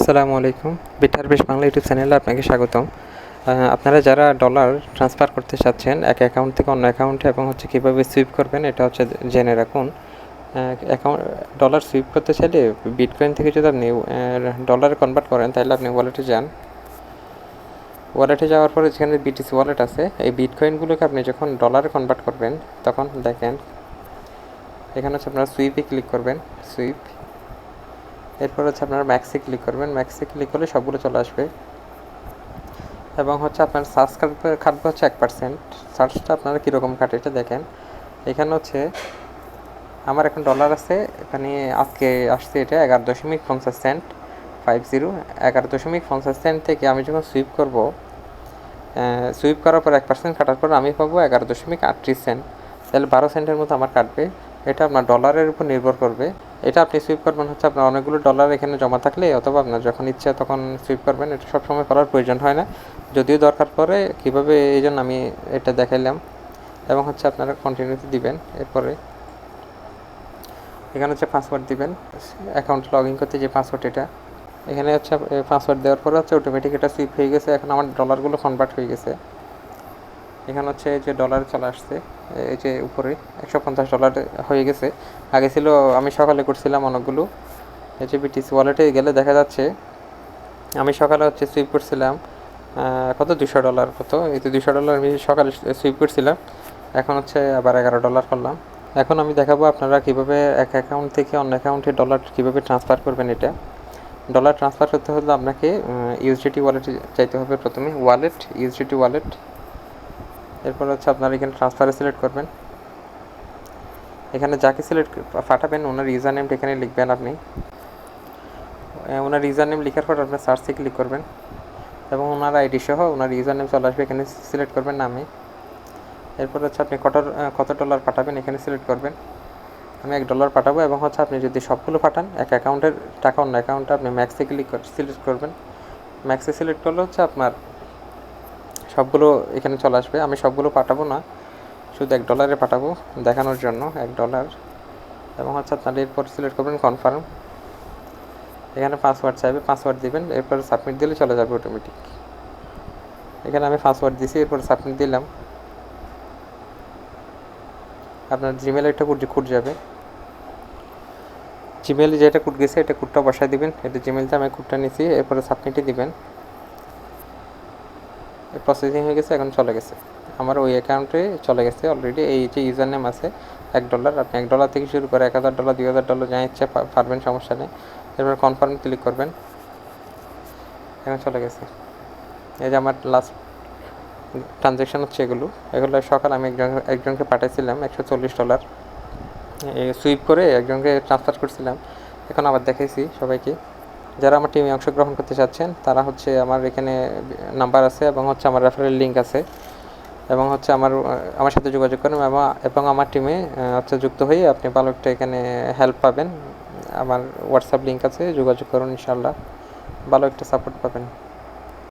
আসসালামু আলাইকুম। বিটারবেশ বাংলা ইউটিউব চ্যানেলে আপনাকে স্বাগতম। আপনারা যারা ডলার ট্রান্সফার করতে চাচ্ছেন এক অ্যাকাউন্ট থেকে অন্য অ্যাকাউন্টে এবং কীভাবে সুইপ করবেন এটা জেনে রাখুন। অ্যাকাউন্ট ডলার সুইপ করতে চাইলে বিটকয়েন থেকে যদি আপনি ডলারে কনভার্ট করেন তাহলে আপনি ওয়ালেটে যান। ওয়ালেটে যাওয়ার পরে যেখানে বিটিসি ওয়ালেট আছে এই বিটকয়েনগুলোকে আপনি যখন ডলারে কনভার্ট করবেন তখন দেখেন এখানে আপনারা সুইপে ক্লিক করবেন। সুইপ, এরপর আপনারা ম্যাক্সে ক্লিক করবেন। ম্যাক্সে ক্লিক করলে সবগুলো চলে আসবে এবং আপনার সার্চ কাটবে 1%। সার্চটা আপনারা কীরকম কাটে এটা দেখেন। এখানে আমার এখন ডলার আছে, এখানে আজকে আসছে এটা 11.50 11.50 থেকে আমি যখন সুইপ করব, সুইপ করার পর 1% কাটার পর আমি পাবো 11.38 তাহলে 12 সেন্টের মতো আমার কাটবে। এটা আপনার ডলারের উপর নির্ভর করবে। এটা আপনি সুইপ করবেন আপনার অনেকগুলো ডলার এখানে জমা থাকলে, অথবা আপনার যখন ইচ্ছা তখন সুইপ করবেন। এটা সবসময় করার প্রয়োজন হয় না, যদিও দরকার পড়ে। কীভাবে এই জন্য আমি এটা দেখাইলাম। এবং আপনারা কন্টিনিউতে দিবেন। এরপরে এখানে পাসওয়ার্ড দিবেন, অ্যাকাউন্ট লগ ইন করতে যে পাসওয়ার্ড এটা এখানে পাসওয়ার্ড দেওয়ার পরে অটোমেটিক এটা সুইপ হয়ে গেছে। এখন আমার ডলারগুলো কনভার্ট হয়ে গেছে। এখানে যে ডলার চলে আসছে, এই যে উপরে $150 হয়ে গেছে। আগে ছিল, আমি সকালে করছিলাম অনেকগুলো। এই যে বিটিসি ওয়ালেটে গেলে দেখা যাচ্ছে আমি সকালে সুইপ করছিলাম কত $200 কত, এই তো $200 আমি সকালে সুইপ করছিলাম। এখন আবার $11 করলাম। এখন আমি দেখাবো আপনারা কীভাবে এক অ্যাকাউন্ট থেকে অন্য অ্যাকাউন্টে ডলার কীভাবে ট্রান্সফার করবেন। এটা ডলার ট্রান্সফার করতে হলে আপনাকে ইউএসডিটি ওয়ালেটে চাইতে হবে। প্রথমে ওয়ালেট, ইউএসডিটি ওয়ালেট। এরপর আপনারা এখানে ট্রান্সফারে সিলেক্ট করবেন। এখানে যাকে সিলেক্ট পাঠাবেন ওনার ইউজার নেমটা এখানে লিখবেন। আপনি ওনার ইউজার নেম লেখার পর আপনার সার্চে ক্লিক করবেন এবং ওনার আইডি সহ ওনার ইউজার নেম চলে আসবে। এখানে সিলেক্ট করবেন নামে। এরপর আপনি কত ডলার পাঠাবেন এখানে সিলেক্ট করবেন। আমি $1 পাঠাবো এবং আপনি যদি সবগুলো পাঠান এক অ্যাকাউন্টের টাকা অন্য অ্যাকাউন্টে, আপনি ম্যাক্সে ক্লিক করে সিলেক্ট করবেন। ম্যাক্সে সিলেক্ট করলে আপনার সবগুলো এখানে চলে আসবে। আমি সবগুলো পাঠাবো না, শুধু $1 পাঠাবো দেখানোর জন্য $1। এবং আপনার এরপর সিলেক্ট করবেন কনফার্ম। এখানে পাসওয়ার্ড চাইবে, পাসওয়ার্ড দিবেন। এরপর সাবমিট দিলে চলে যাবে অটোমেটিক। এখানে আমি পাসওয়ার্ড দিছি, এরপর সাবমিট দিলাম। আপনার জিমেলে একটা কোড যাবে। জিমেলে যেটা কোড গেছে এটা কোডটা বসায় দিবেন। এটা জিমেলতে আমি কোডটা নিছি, এরপরে সাবমিটে দিবেন। প্রসেসিং হয়ে গেছে, এখন চলে গেছে আমার ওই অ্যাকাউন্টে চলে গেছে অলরেডি। এই যে ইউজার নেম আছে $1, আপনি $1 থেকে শুরু করে $1000 $2000 যা ইচ্ছা পারবেন, সমস্যা নেই। এরপর কনফার্ম ক্লিক করবেন। এখন চলে গেছে। এই যে আমার লাস্ট ট্রানজ্যাকশন এগুলো সকাল আমি একজনকে পাঠাইছিলাম $140 সুইপ করে একজনকে ট্রান্সফার করছিলাম। এখন আবার দেখাইছি সবাইকে। যারা আমার টিমে অংশগ্রহণ করতে চাচ্ছেন তারা আমার এখানে নাম্বার আছে এবং আমার রেফারেল লিঙ্ক আছে এবং আমার সাথে যোগাযোগ করেন এবং আমার টিমে যুক্ত হয়ে আপনি ভালো একটা এখানে হেল্প পাবেন। আমার হোয়াটসঅ্যাপ লিঙ্ক আছে, যোগাযোগ করুন, ইনশাআল্লাহ ভালো একটা সাপোর্ট পাবেন।